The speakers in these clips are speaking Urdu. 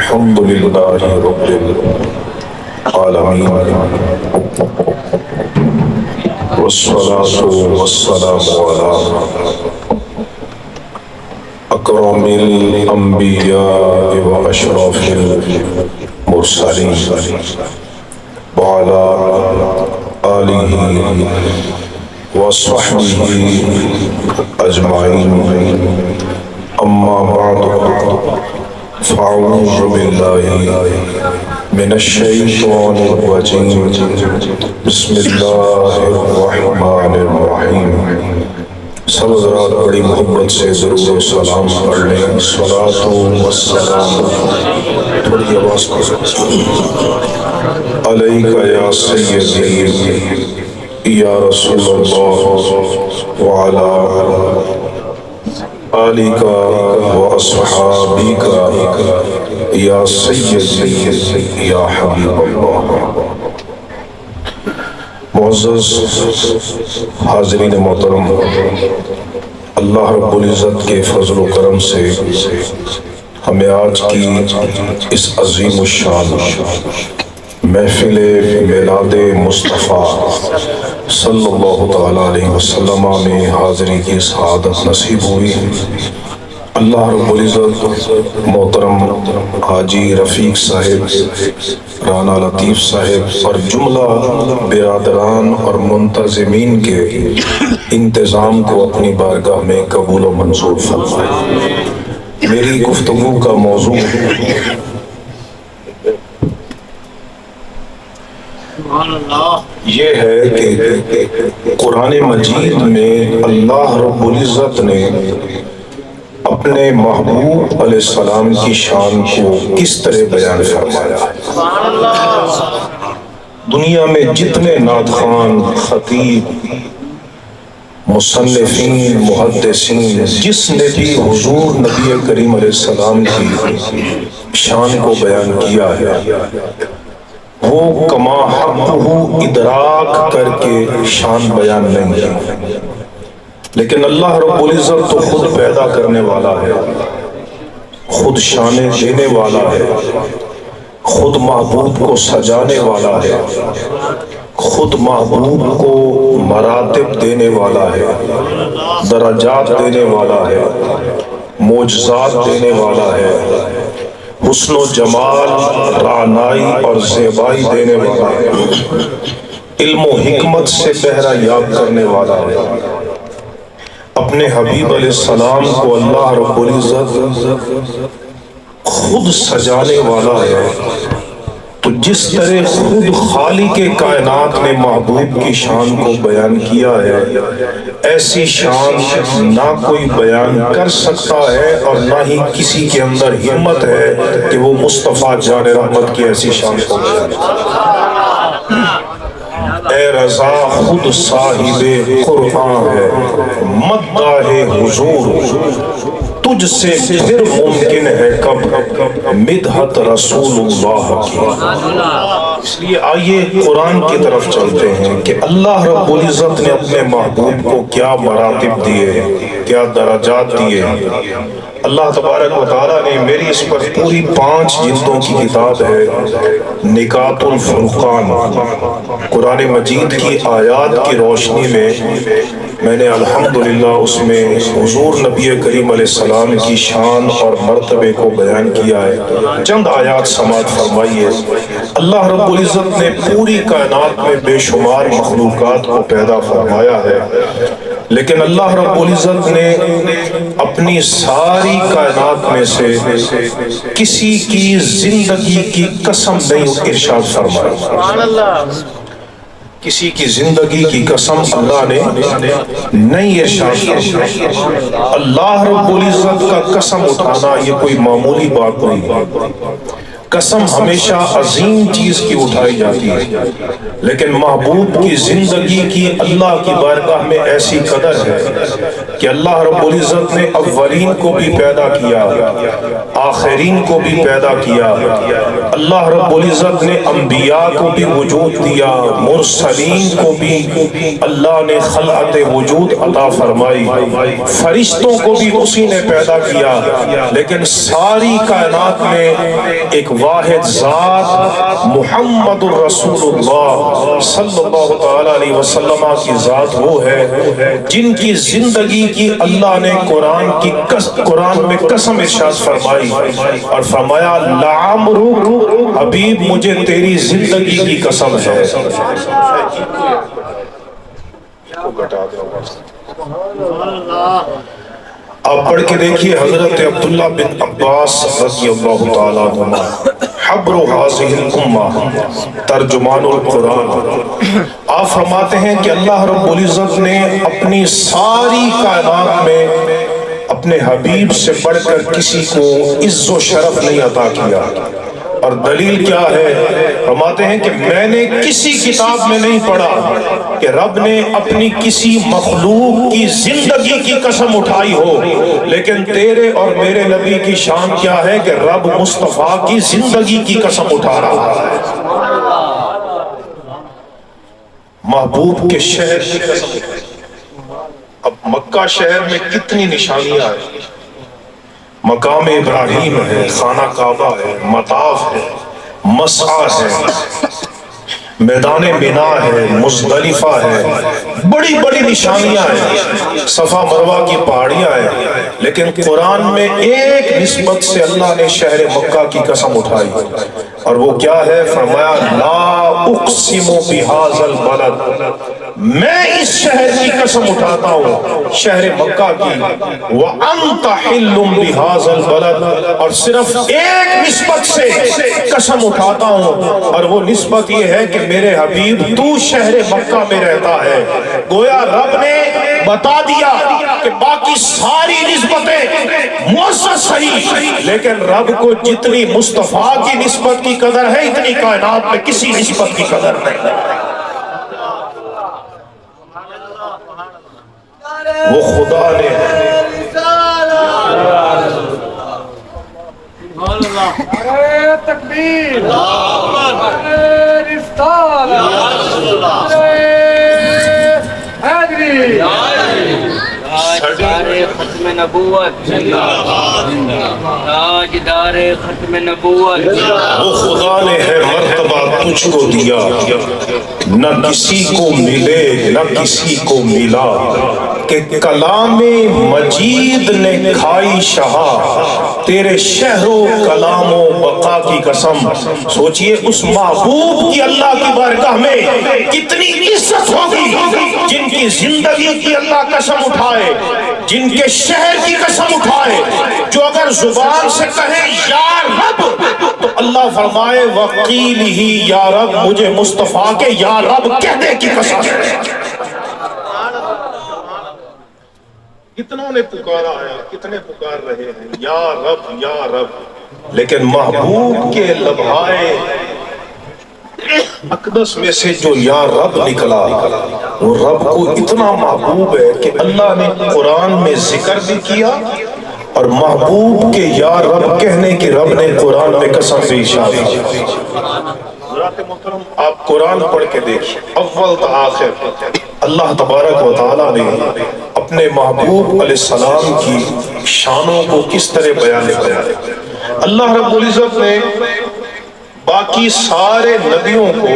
الحمد لله رب العالمين والصلاة والسلام على أكرم الأنبياء وأشرف المرسلين وعلى آله وصحبه أجمعين. أما بعد فأعوذ بالله من الشيطان الرجيم. بسم الله الرحمن الرحيم. سب حضرات بڑی محبت سے ضرور و سلام پڑھ لیں. صلاۃ و سلام تھوڑی آواز کو علیک یا سیدی یا رسول اللہ وعلی آلک و اصحابک یا سیدی یا حبیب اللہ. معزز حاضرین محترم، اللہ رب العزت کے فضل و کرم سے ہمیں آج کی اس عظیم الشان محفل میلاد مصطفیٰ صلی اللہ تعالیٰ علیہ وسلم میں حاضری کی سعادت نصیب ہوئی. اللہ رب العزت محترم حاجی رفیق صاحب، رانا لطیف صاحب اور جملہ برادران اور منتظمین کے انتظام کو اپنی بارگاہ میں قبول و منظور فرمائے. میری گفتگو کا موضوع یہ ہے کہ قرآن مجید میں اللہ رب العزت نے اپنے محبوب علیہ السلام کی شان کو کس طرح بیان فرمایا ہے. دنیا میں جتنے نعت خوان، خطیب، مصنفین، محدثین، جس نے بھی حضور نبی کریم علیہ السلام کی شان کو بیان کیا ہے، وہ کما حقہ ادراک کر کے شان بیان نہیں کی. لیکن اللہ رب العزت تو خود پیدا کرنے والا ہے، خود شانیں دینے والا ہے، خود محبوب کو سجانے والا ہے، خود محبوب کو مراتب دینے والا ہے، درجات دینے والا ہے، معجزات دینے والا ہے، حسن و جمال، رعنائی اور زیبائی دینے والا ہے، علم و حکمت سے بہرہ یاب کرنے والا ہے. اپنے حبیب علیہ السلام کو اللہ رب العزت خود سجانے والا ہے. تو جس طرح خود خالق کائنات نے محبوب کی شان کو بیان کیا ہے، ایسی شان نہ کوئی بیان کر سکتا ہے اور نہ ہی کسی کے اندر ہمت ہے کہ وہ مصطفیٰ جان رحمت کی ایسی شان کو بیان کرے. اے رضا خود صاحب قرآن ہے، مداح حضور تجھ سے پھر ممکن ہے کب مدحت رسول اللہ کی. اس لیے آئیے قرآن کی طرف چلتے ہیں کہ اللہ رب العزت نے اپنے محبوب کو کیا مراتب دیے، کیا درجات دیے. اللہ تبارک و تعالیٰ نے میری اس پر پوری 5 جلدوں کی کتاب ہے نکات الفرقان. قرآن مجید کی آیات کی روشنی میں نے الحمدللہ اس میں حضور نبی کریم علیہ السلام کی شان اور مرتبے کو بیان کیا ہے. چند آیات سماعت فرمائیے. اللہ رب العزت نے پوری کائنات میں بے شمار مخلوقات کو پیدا فرمایا ہے، لیکن اللہ رب العزت نے اپنی ساری کائنات میں سے کسی کی زندگی کی قسم نہیں ارشاد فرمایا. کسی کی زندگی کی قسم اللہ نے نہیں ارشاد فرمایا. اللہ رب العزت کا قسم اٹھانا یہ کوئی معمولی بات نہیں. قسم ہمیشہ عظیم چیز کی اٹھائی جاتی ہے، لیکن محبوب کی زندگی کی اللہ کی بارگاہ میں ایسی قدر ہے کہ اللہ رب العزت نے اولین کو بھی پیدا کیا، آخرین کو بھی پیدا کیا، اللہ رب العزت نے انبیاء کو بھی وجود دیا، مرسلین کو بھی اللہ نے خلعت وجود عطا فرمائی، فرشتوں کو بھی اسی نے پیدا کیا، لیکن ساری کائنات میں ایک واحد ذات محمد الرسول اللہ صلی اللہ تعالی علیہ وسلم کی ذات وہ ہے جن کی زندگی کی اللہ نے قرآن میں قسم ارشاد فرمائی اور فرمایا لعمرک حبیب مجھے تیری زندگی کی قسم ہے۔ آپ پڑھ کے دیکھیے حضرت عبداللہ بن عباس رضی اللہ تعالیٰ عنہ حبر حاضر الامہ ترجمان القرآن، آپ فرماتے ہیں کہ اللہ رب العزت نے اپنی ساری کائنات میں اپنے حبیب سے بڑھ کر کسی کو عز و شرف نہیں عطا کیا، اور دلیل کیا ہے؟ فرماتے ہیں کہ میں نے کسی کتاب میں نہیں پڑھا کہ رب نے اپنی کسی مخلوق کی زندگی کی قسم اٹھائی ہو، لیکن تیرے اور میرے نبی کی شان کیا ہے کہ رب مصطفیٰ کی زندگی کی قسم اٹھا رہا ہے، محبوب کے شہر کی قسم۔ اب مکہ شہر میں کتنی نشانیاں ہیں، مقام ابراہیم ہے، خانہ کعبہ ہے، مطاف ہے، مسعی ہے، میدان منا ہے، مزدلفہ ہے، بڑی بڑی نشانیاں ہیں، صفا مروہ کی پہاڑیاں ہیں، لیکن قرآن میں ایک نسبت سے اللہ نے شہر مکہ کی قسم اٹھائی، اور وہ کیا ہے؟ فرمایا لا اقسم بہذا البلد، میں اس شہر کی قسم اٹھاتا ہوں، شہر مکہ کی، وَأَنْتَ حِلٌّ بِهَذَا الْبَلَدِ، اور صرف ایک نسبت سے قسم اٹھاتا ہوں، اور وہ نسبت یہ ہے کہ میرے حبیب تو شہر مکہ میں رہتا ہے۔ گویا رب نے بتا دیا کہ باقی ساری نسبتیں مؤسس صحیح، لیکن رب کو جتنی مصطفیٰ کی نسبت کی قدر ہے اتنی کائنات میں کسی نسبت کی قدر نہیں۔ وہ خدا نے تکبیر، تاجدار ختم نبوت، تاجدار ختم نبوت، وہ خدا نے ہے مرتبہ تجھ کو دیا، نہ کسی کو ملے نہ کسی کو ملا، کہ کلام مجید نے کھائی شہا، تیرے شہر و کلام و بقا کی قسم۔ سوچئے اس محبوب کی اللہ کی بارگاہ میں کتنی عزت ہوگی، جن کی زندگی کی اللہ قسم اٹھائے، جن کے شہر کی قسم اٹھائے، جو اگر زبان سے کہیں یا رب تو اللہ فرمائے وقیل ہی یا رب، مجھے مصطفیٰ کے یا رب کہنے کی قسم ہے۔ کتنوں نے پکارا ہے، کتنے پکار رہے ہیں یا رب یا رب، لیکن محبوب کے لبھائے اقدس میں سے جو یا رب نکلا، وہ رب کو اتنا محبوب ہے کہ اللہ نے قرآن میں ذکر بھی کیا، اور محبوب کے یا رب کہنے کی رب نے قرآن میں قسم بھی ارشاد کی۔ حضرات محترم، آپ قرآن پڑھ کے دیکھیں، اول تا آخر اللہ تبارک و تعالیٰ نے اپنے محبوب علیہ السلام کی شانوں کو کس طرح بیان کیا۔ اللہ رب العزت نے باقی سارے نبیوں کو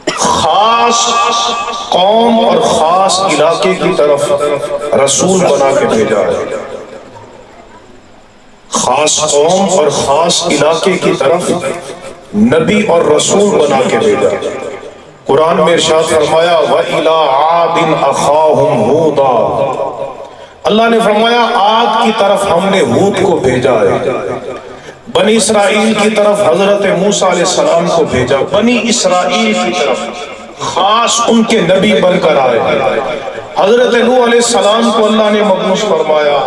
خاص قوم اور خاص علاقے کی طرف رسول بنا کے بھیجا ہے، خاص قوم اور خاص علاقے کی طرف نبی اور رسول بنا کے بھیجا۔ قرآن میں ارشاد فرمایا وَإِلَىٰ عَادٍ أَخَاهُمْ هُودًا، اللہ نے فرمایا عاد کی طرف ہم نے ہود کو بھیجا ہے، بنی اسرائیل کی طرف حضرت موسیٰ علیہ السلام کو بھیجا، بنی اسرائیل کی طرف خاص ان کے نبی بن کر آئے۔ حضرت نوح علیہ السلام کو اللہ نے مبعوث فرمایا،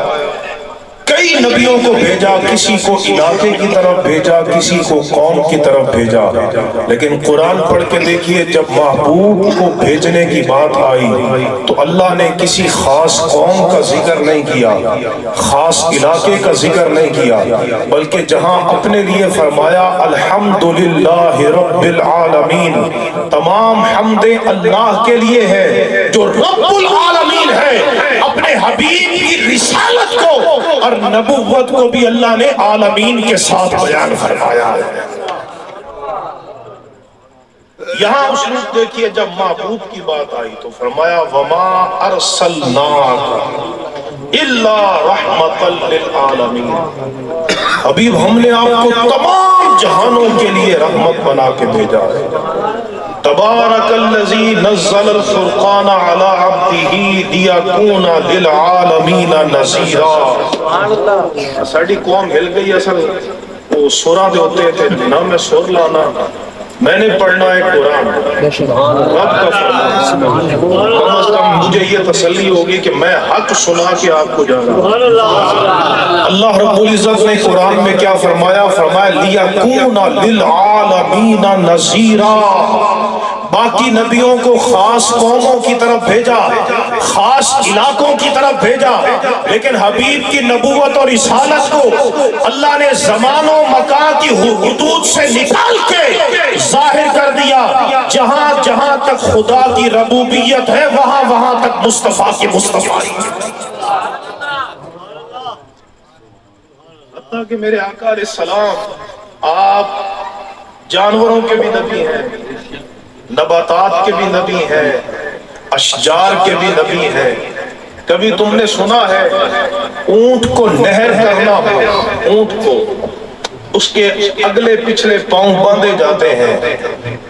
کئی نبیوں کو بھیجا، کسی کو علاقے کی طرف بھیجا، کسی کو قوم کی طرف بھیجا، لیکن قرآن پڑھ کے دیکھیے جب محبوب کو بھیجنے کی بات آئی تو اللہ نے کسی خاص قوم کا ذکر نہیں کیا، خاص علاقے کا ذکر نہیں کیا، بلکہ جہاں اپنے لیے فرمایا الحمدللہ رب العالمین، تمام حمدیں اللہ کے لیے ہے جو رب العالمین ہے۔ اپنے حبیب کی رسالت کو اور نبوت کو بھی اللہ نے عالمین کے ساتھ بیان فرمایا ہے۔ یہاں اسلوب دیکھیے جب محبوب کی بات آئی تو فرمایا وما ارسلناک الا رحمۃ للعالمین، حبیب ہم نے آپ کو تمام جہانوں کے لیے رحمت بنا کے بھیجا ہے۔ تبارک الذی نزل الفرقان علی عبدہ لیکون للعالمین نذیرا۔ ساڑی قوم ہل گئی، اصل وہ سورہ دے ہوتے تھے نہ میں سور لانا، میں نے پڑھنا ہے قرآن، رب کا فرمان، کم از کم مجھے یہ تسلی ہوگی کہ میں حق سنا کے آپ کو جانا۔ اللہ رب العزت نے قرآن میں کیا فرمایا؟ فرمایا لیکون للعالمین نذیرا، باقی نبیوں کو خاص قوموں کی طرف بھیجا، خاص علاقوں کی طرف بھیجا، لیکن حبیب کی نبوت اور رسالت کو اللہ نے زمان و مکان کی حدود سے نکال کے ظاہر کر دیا۔ جہاں جہاں تک خدا کی ربوبیت ہے وہاں وہاں تک مصطفیٰ کی مصطفی، حتیٰ کہ میرے آقا علیہ السلام آپ جانوروں کے بھی نبی ہیں، نباتات کے بھی نبی ہیں، اشجار کے بھی نبی ہیں۔ کبھی تم نے سنا ہے اونٹ کو نہر کرنا ہو، اونٹ کو اس کے اگلے پچھلے پاؤں باندھے جاتے ہیں،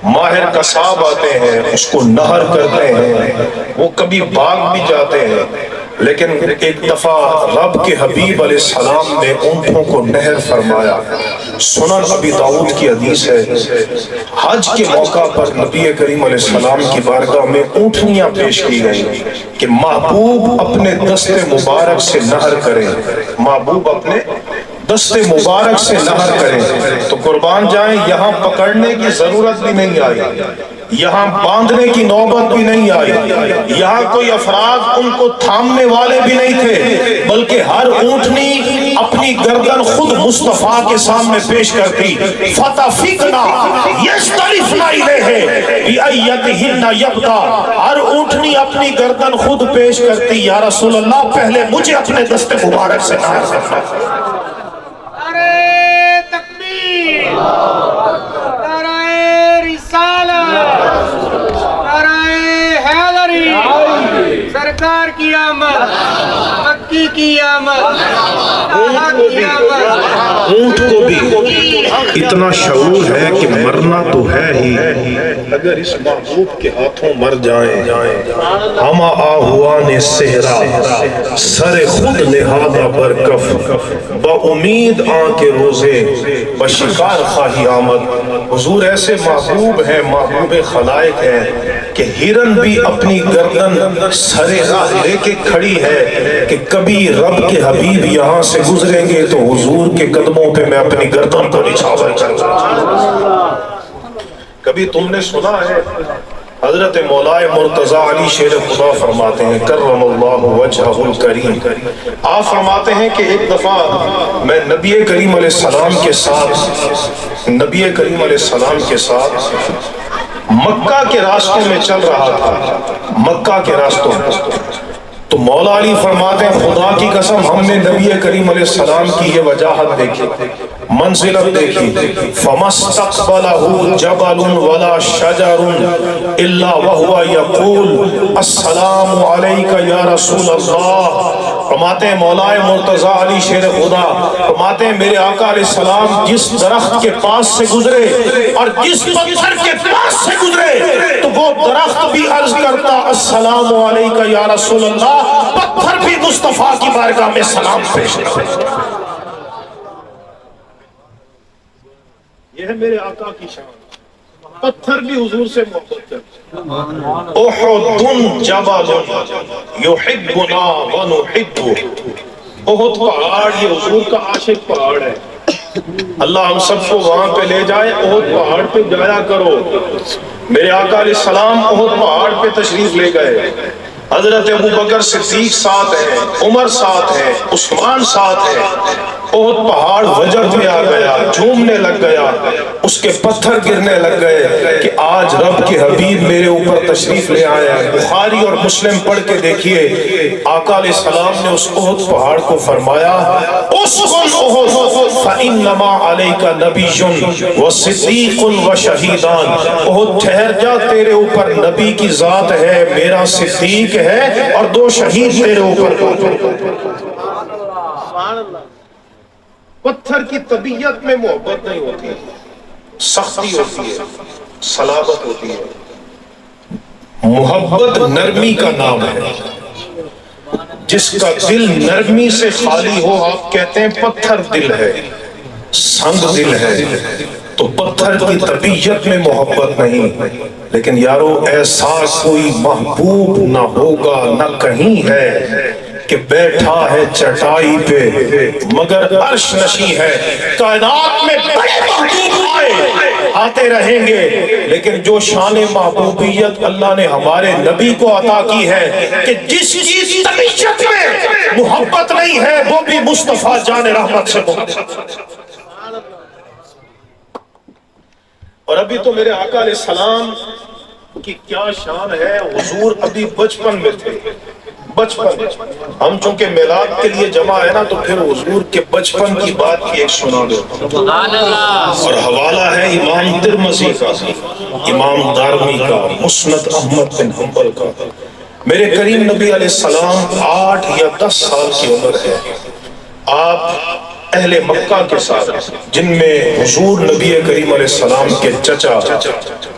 ماہر قصاب آتے ہیں اس کو نہر کرتے ہیں، وہ کبھی باغ بھی جاتے ہیں، لیکن ایک دفعہ رب کے حبیب علیہ السلام نے اونٹوں کو نہر فرمایا۔ سنن ابی داؤد کی حدیث ہے، حج کے موقع پر نبی کریم علیہ السلام کی بارگاہ میں اونٹنیاں پیش کی گئی کہ محبوب اپنے دست مبارک سے نہر کریں، محبوب اپنے دست مبارک سے نہر کریں۔ تو قربان جائیں یہاں پکڑنے کی ضرورت بھی نہیں آئی، یہاں باندھنے کی نوبت بھی نہیں آئی، یہاں کوئی افراد ان کو تھامنے والے بھی نہیں تھے، بلکہ ہر اونٹنی اپنی گردن خود مصطفیٰ کے سامنے پیش کرتی۔ فَتَفِقْنَا يَسْتَلِفْنَا إِلَيْهِ بِأَيَّتِهِنَّ يَبْدَى، ہر اونٹنی اپنی گردن خود پیش کرتی، یا رسول اللہ پہلے مجھے اپنے دست مبارک سے نہر کرنا۔ سرکار کی آمد، مکی کی آمد، اونٹ کو بھی اتنا شعور ہے کہ مرنا تو ہے ہی، اگر اس محبوب کے ہاتھوں مر جائیں، ہما آہوان صحرا سر خود نہادہ برکف، با امید آن کے روزے بشکار خواہی آمد۔ حضور ایسے محبوب ہیں، محبوب خلائق ہیں کہ ہرن بھی اپنی گردن سر راہ لے کے کھڑی ہے کہ کبھی رب کے حبیب یہاں سے گزریں گے تو حضور کے قدموں پہ میں اپنی گردن کو نچھاور کروں۔ کبھی تم نے سنا ہے حضرت مولا مرتضی علی شیر خدا فرماتے ہیں کرم اللہ وجہہ الکریم، آپ فرماتے ہیں کہ ایک دفعہ میں نبی کریم علیہ السلام کے ساتھ مکہ کے راستوں میں چل رہا تھا، مکہ کے راستوں میں، تو مولا علی فرماتے ہیں خدا کی قسم ہم نے نبی کریم علیہ السلام کی یہ وجاہت دیکھی، منزلت دیکھی، فَمَسْتَقْبَلَهُ جَبَلٌ وَلَا شَجَرٌ إِلَّا وَهُوَ يَقُولُ السلام علیکہ یا رسول اللہ۔ فرماتے ہیں مولا مرتضی علی شیر خدا فرماتے ہیں میرے آقا علیہ السلام جس درخت کے پاس سے گزرے اور جس پتھر کے پاس سے گزرے تو وہ درخت بھی عرض کرتا السلام علیکہ یا رسول اللہ، پتھر بھی مصطفیٰ کی بارگاہ میں سلام پیش کرتا۔ یہ ہے میرے آقا کی شان، پتھر بھی حضور سے محبت کرتے۔ احد جبل یحبنا ونحبه احد پہاڑ یہ حضور کا عاشق پہاڑ ہے، اللہ ہم سب کو وہاں پہ لے جائے، احد پہاڑ پہ جایا کرو۔ میرے آقا علیہ السلام احد پہاڑ پہ تشریف لے گئے، حضرت ابو بکر صدیق ساتھ ہے، عمر ساتھ ہے، عثمان ساتھ ہے۔ احد پہاڑ وجد میں آ گیا، جھومنے لگ گیا، اس کے پتھر گرنے لگ گئے کہ آج رب کے حبیب میرے اوپر تشریف لے آیا ہے۔ بخاری اور مسلم پڑھ کے دیکھیے، آقا علیہ السلام نے اس احد پہاڑ کو فرمایا اسکن احد فانما علیک نبی وصدیق وشہیدان، احد ٹھہر جا، تیرے اوپر نبی کی ذات ہے، میرا صدیق ہے، اور 2 شہید تیرے اوپر۔ پتھر کی طبیعت میں محبت نہیں ہوتی، سختی ہوتی ہے، صلابت ہوتی ہے۔ محبت نرمی کا نام ہے، جس کا دل نرمی سے خالی ہو آپ کہتے ہیں پتھر دل ہے، سنگ دل ہے۔ تو پتھر کی طبیعت میں محبت نہیں، لیکن یارو ایسا کوئی محبوب نہ ہوگا نہ کہیں ہے کہ بیٹھا ہے چٹائی پہ مگر عرش نشیں ہے۔ کائنات میں بڑے محبوب آتے رہیں گے، لیکن جو شان محبوبیت اللہ نے ہمارے نبی کو عطا کی ہے کہ جس کی طبیعت میں محبت نہیں ہے وہ بھی مصطفیٰ جان رحمت سے محبت۔ اور ابھی تو میرے آقا علیہ السلام کی کیا شان ہے، حضور ابھی بچپن میں تھے، بچپن۔ ہم چونکہ میلاد کے لیے جمع ہے نا، تو پھر حضور کے بچپن کی بات کی ایک سنا دو، اور حوالہ ہے امام ترمذی کا، امام دارمی کا، مسند احمد بن حنبل کا۔ میرے کریم نبی علیہ السلام 8 یا 10 سال کی عمر ہے، آپ اہل مکہ کے ساتھ، جن میں حضور نبی کریم علیہ السلام کے چچا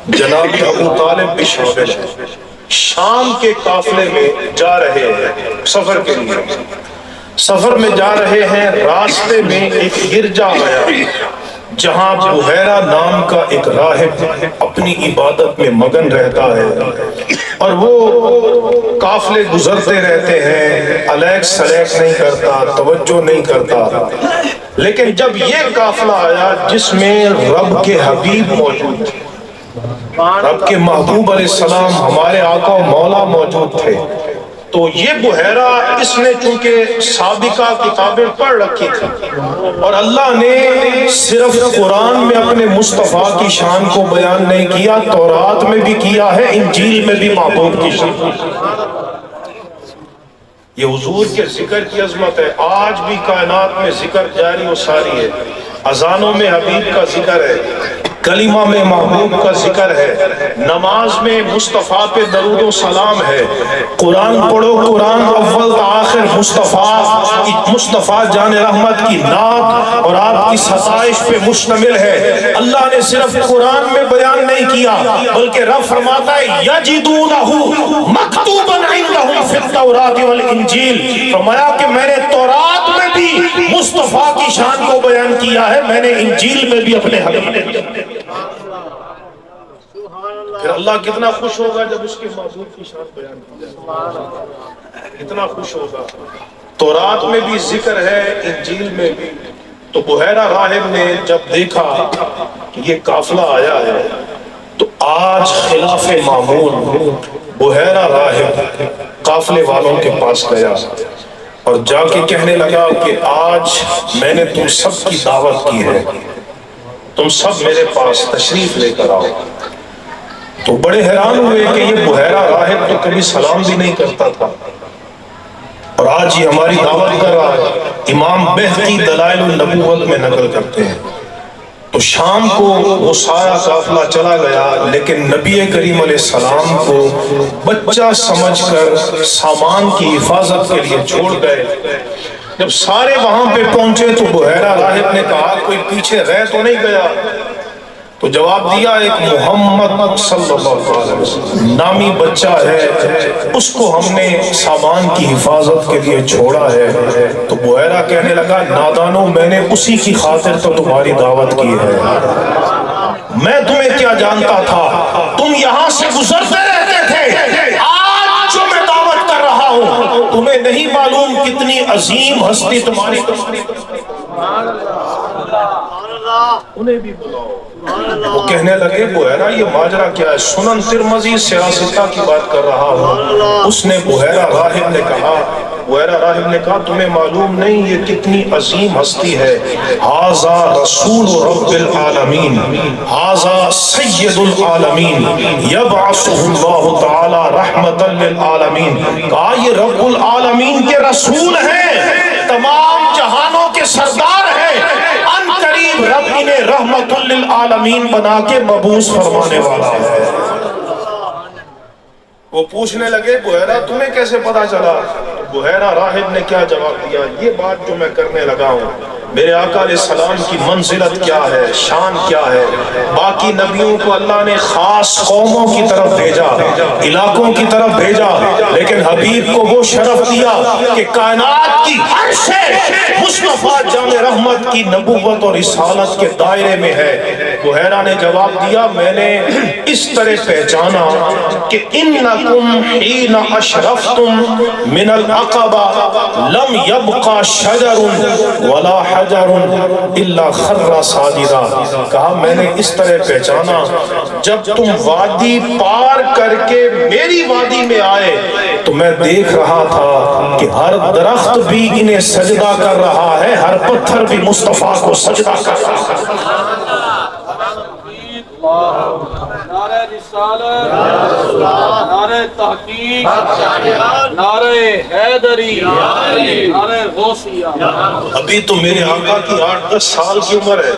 جناب ابو طالب بھی شامل ہیں، شام کے قافلے میں جا رہے ہیں سفر کے لیے، سفر میں جا رہے ہیں، راستے میں ایک گرجا آیا جہاں بحیرہ نام کا ایک راہب اپنی عبادت میں مگن رہتا ہے، اور وہ قافلے گزرتے رہتے ہیں، الیک سلیک نہیں کرتا، توجہ نہیں کرتا۔ لیکن جب یہ قافلہ آیا جس میں رب کے حبیب موجود تھے، رب کے محبوب علیہ السلام ہمارے آقا و مولا موجود تھے، تو یہ بحیرہ اس نے چونکہ سابقہ کتابیں پڑھ رکھی تھی، اور اللہ نے صرف قرآن میں اپنے مصطفیٰ کی شان کو بیان نہیں کیا، تورات میں بھی کیا ہے، انجیل میں بھی محبوب کی شان۔ یہ حضور کے ذکر کی عظمت ہے، آج بھی کائنات میں ذکر جاری و ساری ہے، اذانوں میں حبیب کا ذکر ہے، کلمہ میں محبوب کا ذکر ہے، نماز میں مصطفیٰ پہ درود و سلام ہے، قرآن پڑھو، قرآن اول تا آخر مصطفیٰ جان رحمت کی نعت اور آپ کی ستائش پہ مشتمل ہے۔ اللہ نے صرف قرآن میں بیان نہیں کیا، بلکہ رب فرماتا ہے یجدونہ مکتوبا عندہم فی التوراۃ والانجیل، فرمایا کہ میں نے تورات میں بھی مصطفیٰ کی شان کو بیان کیا ہے، میں نے انجیل میں بھی اپنے حبیب نے کیا۔ پھر اللہ کتنا خوش ہوگا جب اس کے محبوب کی شان بیان کی جائے، اتنا خوش ہوگا۔ تورات میں بھی ذکر ہے، انجیل میں بھی۔ تو بحیرہ راہب نے جب دیکھا کہ یہ قافلہ آیا ہے، تو آج خلاف معمول بحیرہ راہب قافلے والوں کے پاس گیا اور جا کے کہنے لگا کہ آج میں نے تم سب کی دعوت کی ہے، تم سب میرے پاس تشریف لے کر آؤ۔ تو بڑے حیران ہوئے کہ یہ بحیرہ راہب تو کبھی سلام بھی نہیں کرتا تھا، اور آج یہ ہماری دعوت کر رہا ہے۔ امام بہقی دلائل النبوت میں نقل کرتے ہیں، تو شام کو وہ سارا قافلہ چلا گیا، لیکن نبی کریم علیہ السلام کو بچہ سمجھ کر سامان کی حفاظت کے لیے چھوڑ گئے۔ جب سارے وہاں پہ پہنچے تو بحیرہ راہب نے کہا کوئی پیچھے رہ تو نہیں گیا؟ تو جواب دیا ایک محمد صلی اللہ علیہ وسلم نامی بچہ ہے، اس کو ہم نے سامان کی حفاظت کے لیے چھوڑا ہے۔ تو بحیرہ کہنے لگا نادانو، میں نے اسی کی خاطر تو تمہاری دعوت کی ہے، میں تمہیں کیا جانتا تھا، تم یہاں سے گزرتے رہتے تھے، آج جو میں دعوت کر رہا ہوں تمہیں نہیں معلوم کتنی عظیم ہستی تمہاری انہیں بھی بلاؤ۔ وہ کہنے لگے بحیرہ یہ ماجرا کیا ہے؟ سنن ترمذی سیاستہ کی بات کر رہا ہوں۔ اس نے بحیرہ راہب نے کہا تمہیں معلوم نہیں یہ کتنی عظیم ہستی ہے؟ ھذا رسول رب العالمین، ھذا سید العالمین یبعثہ اللہ تعالی رحمتا للعالمین۔ کہا یہ رب العالمین کے رسول ہیں، تمام جہانوں کے سردار ہیں، ان قریب رب انہیں رحمت للعالمین بنا کے مبعوث فرمانے والا ہے۔ وہ پوچھنے لگے بحیرہ تمہیں کیسے پتا چلا؟ بحیرہ راہب نے کیا جواب دیا؟ یہ بات جو میں کرنے لگا ہوں، میرے آقا علیہ السلام کی منزلت کیا ہے، شان کیا ہے؟ باقی نبیوں کو اللہ نے خاص قوموں کی طرف بھیجا، علاقوں کی طرف بھیجا، لیکن حبیب کو وہ شرف دیا کہ کائنات کی ہر شے مصطفیٰ جامع رحمت کی نبوت اور رسالت کے دائرے میں ہے۔ بحیرہ نے جواب دیا میں نے اس طرح پہچانا کہ انکم حین اشرفتم من العقبہ لم یبقى شجر ولا حجر الا خر ساجدا۔ کہا میں نے اس طرح پہچانا جب تم وادی پار کر کے میری وادی میں آئے تو میں دیکھ رہا تھا کہ ہر درخت بھی انہیں سجدہ کر رہا ہے، ہر پتھر بھی مصطفیٰ کو سجدہ کر رہا ہے۔ نعرہ رسالت، نعرہ تحقیق، نعرہ حیدری، نعرہ غوثیہ۔ ابھی تو میرے آقا کی 8-10 سال کی عمر ہے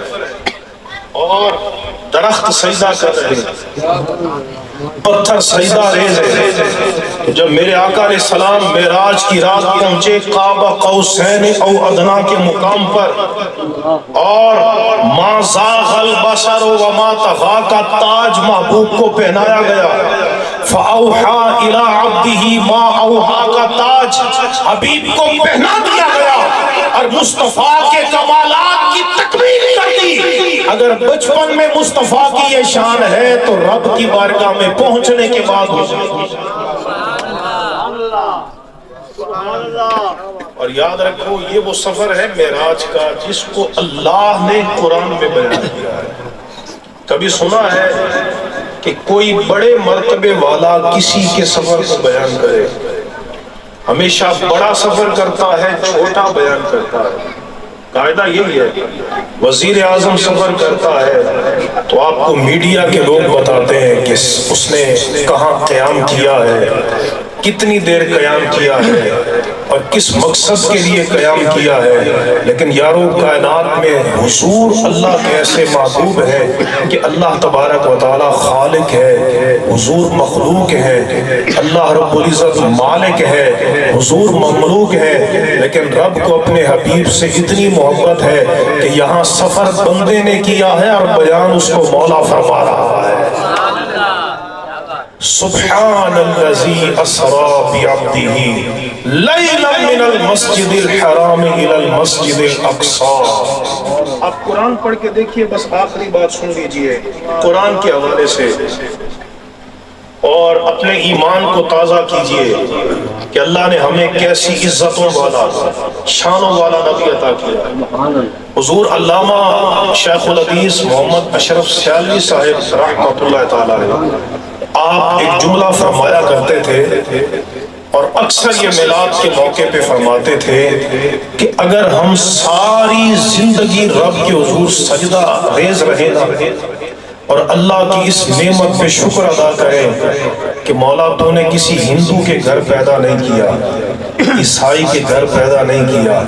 اور درخت سجدہ کر رہے ہیں، پتھر سجدہ ریز ہے۔ جب میرے آقا علیہ السلام معراج کی رات پہنچے قاب قوسین او ادنیٰ کے مقام پر، اور ما زاغ البصر وما طغیٰ کا تاج محبوب کو پہنایا گیا، فاوحیٰ الی عبدہ ما اوحیٰ کا تاج حبیب کو پہنا دیا گیا اور مصطفیٰ کے کمالات کی تکمیل کر دی۔ اگر بچپن میں مصطفیٰ کی یہ شان ہے تو رب کی بارگاہ میں پہنچنے کے بعد ہو جائے۔ اور یاد رکھو یہ وہ سفر ہے معراج کا جس کو اللہ نے قرآن میں بیان کیا ہے۔ کبھی سنا ہے کہ کوئی بڑے مرتبے والا کسی کے سفر کو بیان کرے؟ ہمیشہ بڑا سفر کرتا ہے، چھوٹا بیان کرتا ہے۔ قاعدہ یہی ہے، وزیر اعظم سفر کرتا ہے تو آپ کو میڈیا کے لوگ بتاتے ہیں کہ اس نے کہاں قیام کیا ہے، کتنی دیر قیام کیا ہے اور کس مقصد کے لیے قیام کیا ہے۔ لیکن یارو کائنات میں حضور اللہ کے ایسے محبوب ہے کہ اللہ تبارک و تعالی خالق ہے، حضور مخلوق ہے، اللہ رب العزت مالک ہے، حضور مملوک ہے، لیکن رب کو اپنے حبیب سے اتنی محبت ہے کہ یہاں سفر بندے نے کیا ہے اور بیان اس کو مولا فرما رہا ہے۔ سبحان الذی اسری بعبدہ لیلا من المسجد الحرام الی المسجد الاقصی۔ آپ قرآن پڑھ کے دیکھیے، بس آخری بات سن لیجئے قرآن کے حوالے سے، اور اپنے ایمان کو تازہ کیجئے کہ اللہ نے ہمیں کیسی عزتوں والا شانوں والا نبی عطا کیا۔ حضور علامہ شیخ الحدیث محمد اشرف سیالوی صاحب رحمۃ اللہ تعالی علیہ، آپ ایک جملہ فرمایا کرتے تھے اور اکثر یہ میلاد کے موقع پہ فرماتے تھے کہ اگر ہم ساری زندگی رب کے حضور سجدہ ریز رہے نا اور اللہ کی اس نعمت پہ شکر ادا کریں کہ مولا تو نے کسی ہندو کے گھر پیدا نہیں کیا، عیسائی کے گھر پیدا نہیں کیا،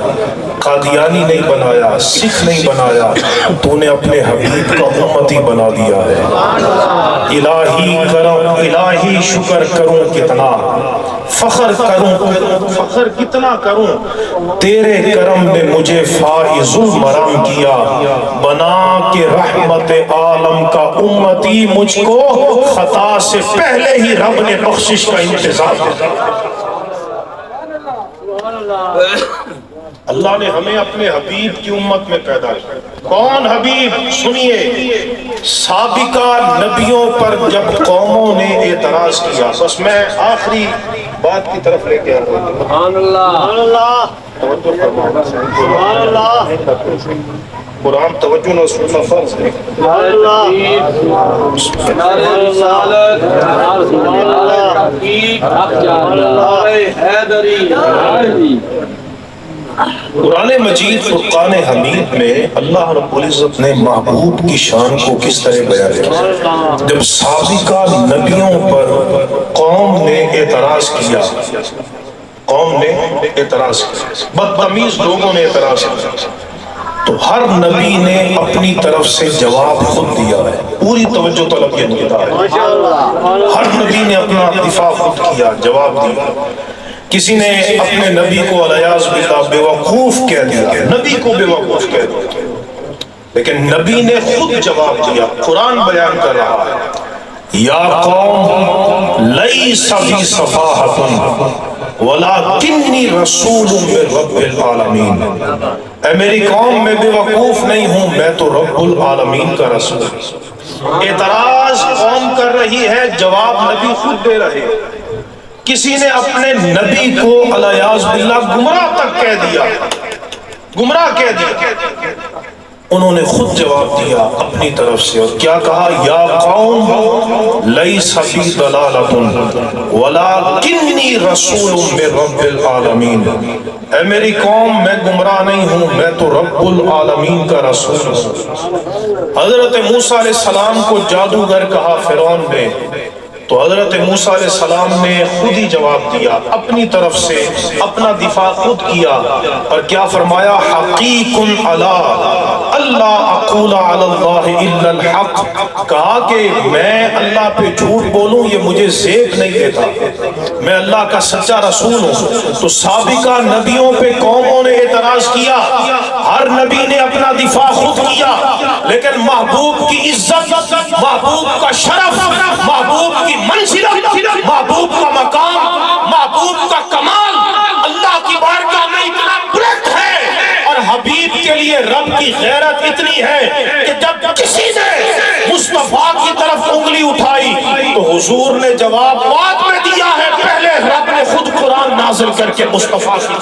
قادیانی نہیں بنایا، سکھ نہیں بنایا، تو نے اپنے حبیب کا امتی بنا دیا ہے۔ الہی کرم، الہی شکر کروں کتنا، فخر کروں، فخر کتنا کروں، تیرے کرم نے مجھے فائز المرام کیا، بنا کے رحمت عالم کا امتی مجھ کو خطا سے پہلے ہی رب نے بخشش کا انتظام کیا۔ اللہ نے ہمیں اپنے حبیب کی امت میں پیدا کیا۔ کون حبیب؟ سنیے، سابقہ نبیوں پر جب قوموں نے اعتراض کیا، بس میں آخری بات کی طرف لے کے آ رہا ہوں۔ سبحان اللہ، توجہ فرمائیں۔ سبحان اللہ، قرآن توجہ نہ سننا فرض ہے۔ سبحان اللہ، نعرہ رسالت، نعرہ تحقیق، نعرہ حیدری۔ قرآن مجید فرقان حمید میں اللہ رب العزت نے محبوب کی شان کو کس طرح بیان کیا؟ جب سابقہ نبیوں پر قوم نے اعتراض کیا، بدتمیز لوگوں نے اعتراض کیا، تو ہر نبی نے اپنی طرف سے جواب خود دیا ہے۔ پوری توجہ طلب یہ نکتا ہے، ہر نبی نے اپنا دفاع خود کیا، جواب دیا۔ کسی نے اپنے نبی کو علیاذ باللہ بے وقوف کہہ دیا، نبی کو بے وقوف کہہ دیا، لیکن نبی نے خود جواب دیا۔ قرآن بیان کر رہا ہے، یا قوم لیس بی سفاہۃ ولکنی رسول من رب العالمین، اے میری قوم میں بے وقوف نہیں ہوں، میں تو رب العالمین کا رسول ہوں۔ اعتراض قوم کر رہی ہے، جواب نبی خود دے رہے۔ کسی نے اپنے نبی کو علیاذ باللہ گمراہ تک کہہ دیا، گمراہ کہہ دیا، انہوں نے خود جواب دیا اپنی طرف سے، اور کیا کہا؟ یا قوم لیس بی ضلالۃ ولکنی رسول من رب العالمین، اے میری قوم میں گمراہ نہیں ہوں، میں تو رب العالمین کا رسول ہوں۔ حضرت موسیٰ علیہ السلام کو جادوگر کہا فرعون نے، تو حضرت موسیٰ علیہ السلام نے خود ہی جواب دیا، اپنی طرف سے اپنا دفاع خود کیا، اور کیا فرمایا؟ حقیق علی اللہ اقول علی اللہ الا الحق، کہا کہ میں اللہ پہ جھوٹ بولوں یہ مجھے زیب نہیں دیتا، میں اللہ کا سچا رسول ہوں۔ تو سابقہ نبیوں پہ قوموں نے اعتراض کیا، ہر نبی نے اپنا دفاع خود کیا، لیکن محبوب کی عزت، محبوب کا شرف، محبوب کی منزلت، محبوب کا مقام، محبوب کا کمال اللہ کی بارگاہ میں اتنا بلند ہے، اور حبیب کے لیے رب کی غیرت اتنی ہے کہ جب کسی نے مصطفیٰ کی طرف انگلی اٹھائی تو حضور نے جواب بعد میں دیا ہے، پہلے رب نے خود قرآن نازل کر کے مصطفیٰ کی